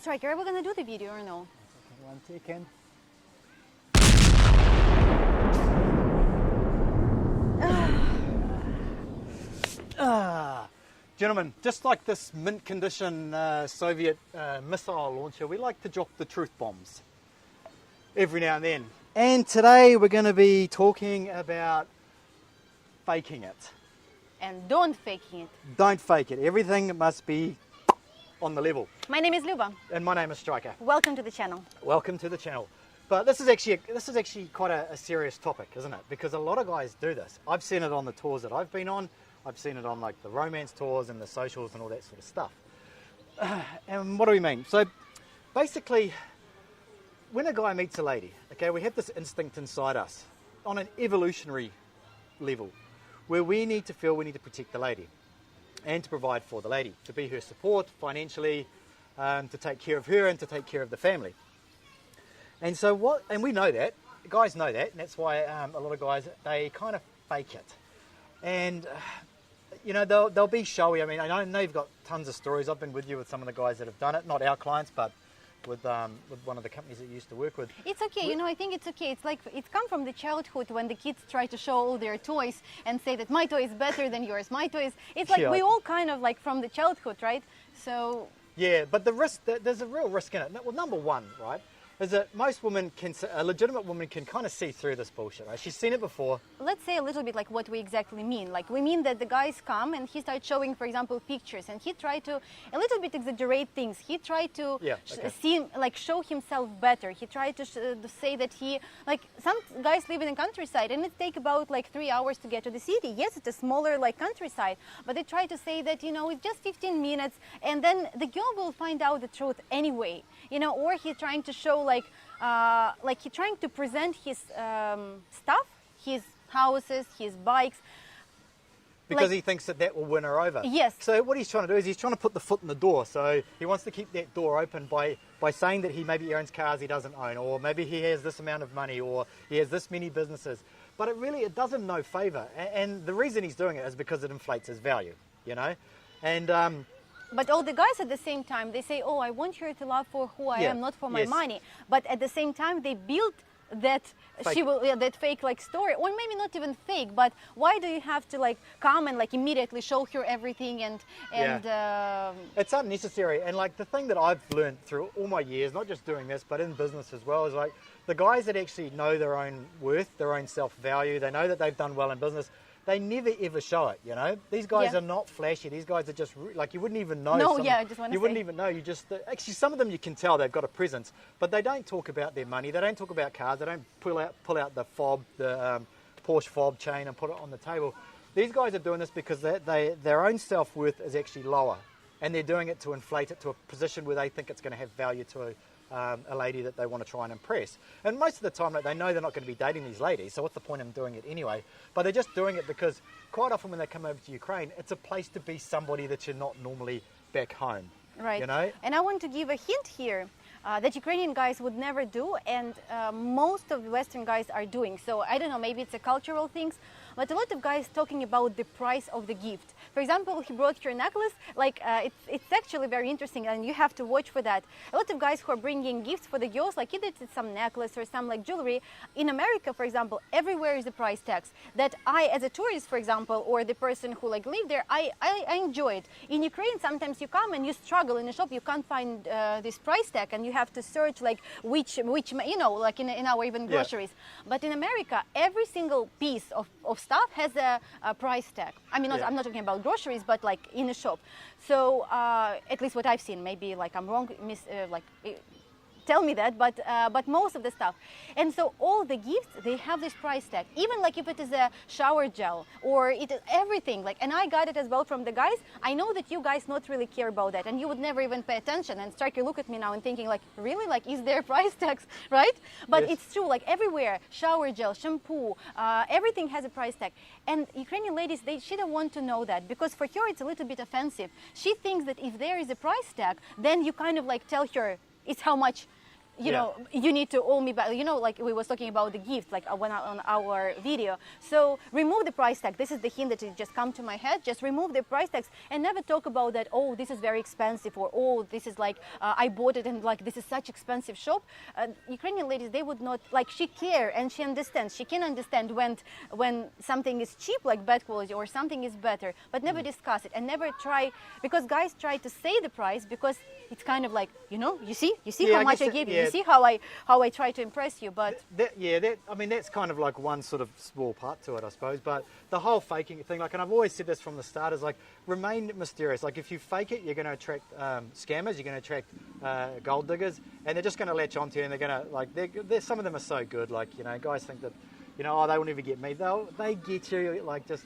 Striker, are we gonna do the video or no? One second. Gentlemen, just like this mint condition Soviet missile launcher, we like to drop the truth bombs every now and then. And today we're going to be talking about faking it. And don't faking it. Don't fake it. Everything must be on the level. My name is Luba. And my name is Striker. Welcome to the channel. Welcome to the channel. But this is actually quite a serious topic, isn't it? Because a lot of guys do this. I've seen it on the tours that I've been on. I've seen it on like the romance tours and the socials and all that sort of stuff. And what do we mean? So basically, when a guy meets a lady, okay, we have this instinct inside us on an evolutionary level where we need to feel we need to protect the lady and to provide for the lady, to be her support financially, to take care of her and to take care of the family. And so and we know that, guys know that, and that's why a lot of guys, they kind of fake it. And you know, they'll be showy. I mean, I know you've got tons of stories. I've been with you with some of the guys that have done it, not our clients, but with one of the companies that you used to work with. It's okay, you know, I think it's okay. It's like, it's come from the childhood when the kids try to show all their toys and say that my toy is better than yours, my toy is... It's like we all kind of like from the childhood, right? So... Yeah, but the risk, there's a real risk in it. Well, number one, right, is that most women a legitimate woman can kind of see through this bullshit, right? She's seen it before. Let's say a little bit like what we exactly mean. Like we mean that the guys come and he starts showing, for example, pictures, and he tried to a little bit exaggerate things. He tried to show himself better. He tried to say that he, like some guys live in the countryside and it takes about like 3 hours to get to the city. Yes, it's a smaller like countryside, but they try to say that, you know, it's just 15 minutes and then the girl will find out the truth anyway, you know, or he's trying to show like he's trying to present his stuff, his houses, his bikes. Because he thinks that will win her over. Yes. So what he's trying to do is he's trying to put the foot in the door. So he wants to keep that door open by saying that he maybe owns cars he doesn't own, or maybe he has this amount of money, or he has this many businesses. But it does him no favor. And the reason he's doing it is because it inflates his value, you know? And... But all the guys at the same time, they say, oh, I want her to love for who I am, not for my money. But at the same time, they build that that fake like story, or maybe not even fake, but why do you have to like come and like immediately show her everything and it's unnecessary. And like the thing that I've learned through all my years, not just doing this, but in business as well, is like the guys that actually know their own worth, their own self-value, they know that they've done well in business, they never ever show it, you know. These guys are not flashy. These guys are just like you wouldn't even know. No, I just want to say. You wouldn't even know. You just actually some of them you can tell they've got a presence, but they don't talk about their money. They don't talk about cars. They don't pull out the fob, the Porsche fob chain and put it on the table. These guys are doing this because their own self-worth is actually lower, and they're doing it to inflate it to a position where they think it's going to have value to a lady that they want to try and impress. And most of the time, like, they know they're not going to be dating these ladies, so what's the point in doing it anyway? But they're just doing it because quite often when they come over to Ukraine, it's a place to be somebody that you're not normally back home. Right. You know? And I want to give a hint here that Ukrainian guys would never do, and most of the Western guys are doing. So I don't know, maybe it's a cultural thing, but a lot of guys talking about the price of the gift. For example, he brought your necklace, like it's actually very interesting, and you have to watch for that. A lot of guys who are bringing gifts for the girls, like either it's some necklace or some like jewelry. In America, for example, everywhere is a price tax that I, as a tourist, for example, or the person who like live there, I enjoy it. In Ukraine, sometimes you come and you struggle in a shop, you can't find this price tag, and you have to search like which you know, like in our even groceries. But in America, every single piece of stuff has a price tag. I mean, I'm not talking about groceries, but like in a shop. So at least what I've seen, maybe like I'm wrong, tell me that, but most of the stuff. And so all the gifts, they have this price tag, even like if it is a shower gel or it is everything, like, and I got it as well from the guys. I know that you guys not really care about that, and you would never even pay attention. And Striker look at me now and thinking like, really, like, is there price tags, right? But it's true, like everywhere, shower gel, shampoo, everything has a price tag. And Ukrainian ladies, she don't want to know that, because for her it's a little bit offensive. She thinks that if there is a price tag, then you kind of like tell her it's how much you know, you need to owe me back. You know, like we was talking about the gift, like when on our video. So remove the price tag. This is the hint that it just come to my head. Just remove the price tags and never talk about that. Oh, this is very expensive, or oh, this is like I bought it and like this is such expensive shop. Ukrainian ladies, they would not like. She care and she understands. She can understand when something is cheap, like bad quality, or something is better, but never discuss it and never try, because guys try to say the price because it's kind of like, you know, you see how much I gave you. You see how I try to impress you, but I mean, that's kind of like one sort of small part to it, I suppose. But the whole faking thing, like, and I've always said this from the start, is like, remain mysterious. Like, if you fake it, you're going to attract scammers, you're going to attract gold diggers, and they're just going to latch onto you, and they're going to, like, some of them are so good, like, you know, guys think that, you know, oh, they will never get me. They get you, like, just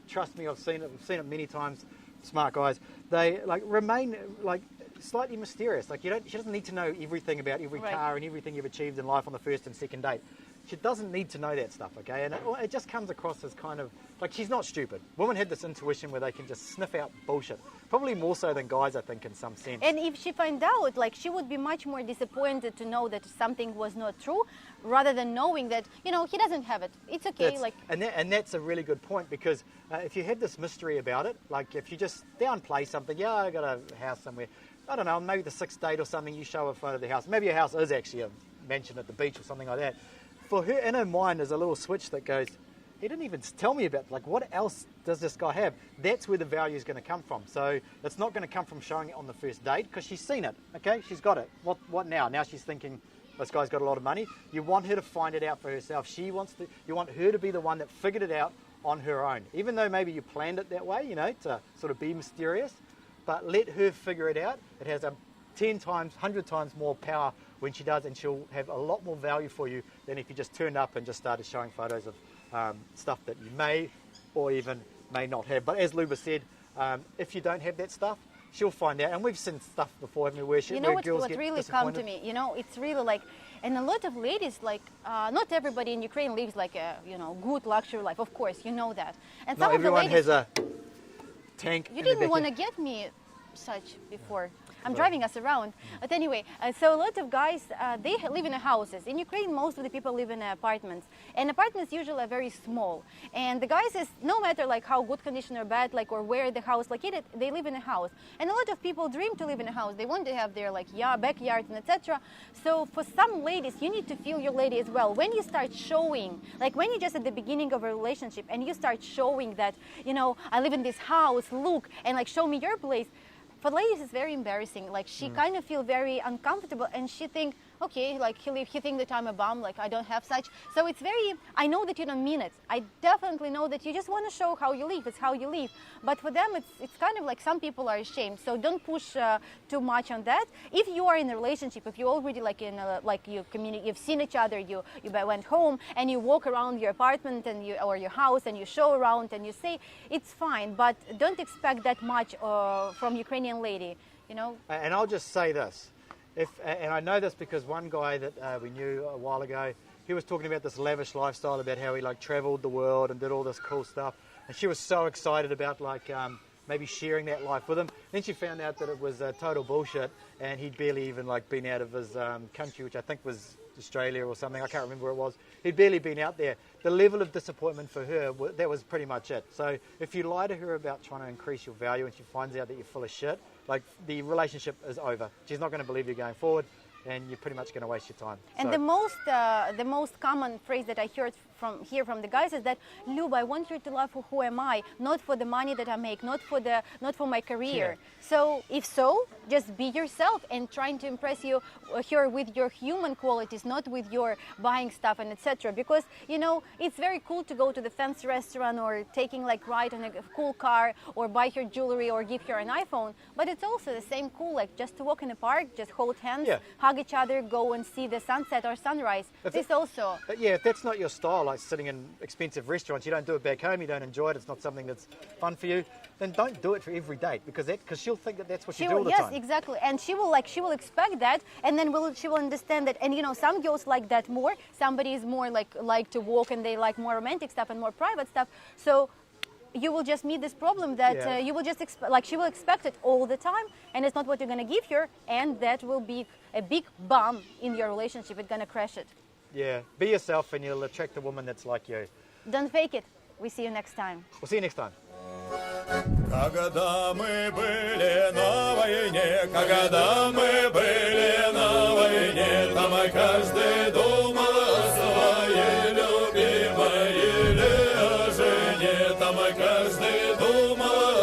trust me, I've seen it many times. Smart guys, they like remain like slightly mysterious. Like, she doesn't need to know everything about every car and everything you've achieved in life on the first and second date. She doesn't need to know that stuff, okay? And it just comes across as kind of like, she's not stupid. Women have this intuition where they can just sniff out bullshit, probably more so than guys, I think, in some sense. And if she find out, like, she would be much more disappointed to know that something was not true, rather than knowing that, you know, he doesn't have it. It's okay. And that's a really good point, because if you have this mystery about it, like if you just downplay something, yeah, I got a house somewhere, I don't know, maybe the 6th date or something, you show a photo of the house. Maybe your house is actually a mansion at the beach or something like that. For her, in her mind, there's a little switch that goes, he didn't even tell me about, like, what else does this guy have? That's where the value is going to come from. So it's not going to come from showing it on the first date, because she's seen it, okay? She's got it. What now? Now she's thinking, this guy's got a lot of money. You want her to find it out for herself. You want her to be the one that figured it out on her own. Even though maybe you planned it that way, you know, to sort of be mysterious, but let her figure it out. It has 10 times, 100 times more power when she does, and she'll have a lot more value for you than if you just turned up and just started showing photos of stuff that you may or even may not have. But as Luba said, if you don't have that stuff, she'll find out. And we've seen stuff before, haven't we, you know, what really come to me, you know, it's really like, and a lot of ladies, like, not everybody in Ukraine lives like a, you know, good luxury life, of course, you know that. And not some of the everyone ladies, has a tank. you didn't want to get me such before. I'm driving us around. But anyway, so a lot of guys, they live in houses. In Ukraine, most of the people live in apartments. And apartments usually are very small. And the guys, is no matter like how good condition or bad, like, or where the house located, they live in a house. And a lot of people dream to live in a house. They want to have their like backyard and etc. So for some ladies, you need to feel your lady as well. When you start showing, like when you're just at the beginning of a relationship and you start showing that, you know, I live in this house, look, and like show me your place. For ladies, it's very embarrassing. Like, she kind of feel very uncomfortable, and she think, okay, like he think that I'm a bum, like I don't have such. So it's very, I know that you don't mean it. I definitely know that you just want to show how you live. It's how you live. But for them, it's kind of like some people are ashamed. So don't push too much on that. If you are in a relationship, if you already like in a, like you communicate, you've seen each other, you went home and you walk around your apartment and or your house and you show around and you say, it's fine. But don't expect that much from Ukrainian lady, you know. And I'll just say this. And I know this because one guy that we knew a while ago, he was talking about this lavish lifestyle, about how he like traveled the world and did all this cool stuff, and she was so excited about like maybe sharing that life with him. Then she found out that it was total bullshit, and he'd barely even like been out of his country, which I think was Australia or something. I can't remember where it was. He'd barely been out there. The level of disappointment for her, that was pretty much it. So if you lie to her about trying to increase your value and she finds out that you're full of shit, like the relationship is over. She's not going to believe you going forward, and you're pretty much going to waste your time. And so, the most common phrase that I hear from the guys is that, Luba, I want you to love for who am I, not for the money that I make, not for my career. Yeah. So if so, just be yourself and trying to impress her with your human qualities, not with your buying stuff and etc. Because you know it's very cool to go to the fancy restaurant or taking like ride on a cool car or buy her jewelry or give her an iPhone. But it's also the same cool, like just to walk in the park, just hold hands, hug each other, go and see the sunset or sunrise. But if that's not your style, like sitting in expensive restaurants, you don't do it back home, you don't enjoy it, it's not something that's fun for you, then don't do it for every date, because she'll think that that's what you do all the time. Yes, exactly. And she will expect that, and then she will understand that. And you know, some girls like that more. Somebody is more like to walk and they like more romantic stuff and more private stuff. So you will just meet this problem that Yeah. you will just like she will expect it all the time, and it's not what you're going to give her, and that will be a big bump in your relationship. It's going to crash it. Yeah, be yourself and you'll attract a woman that's like you. Don't fake it. We see you next time. We'll see you next time. Когда мы были на войне, когда мы были на войне, там каждый думал о своей любимой или о жене, там каждый думал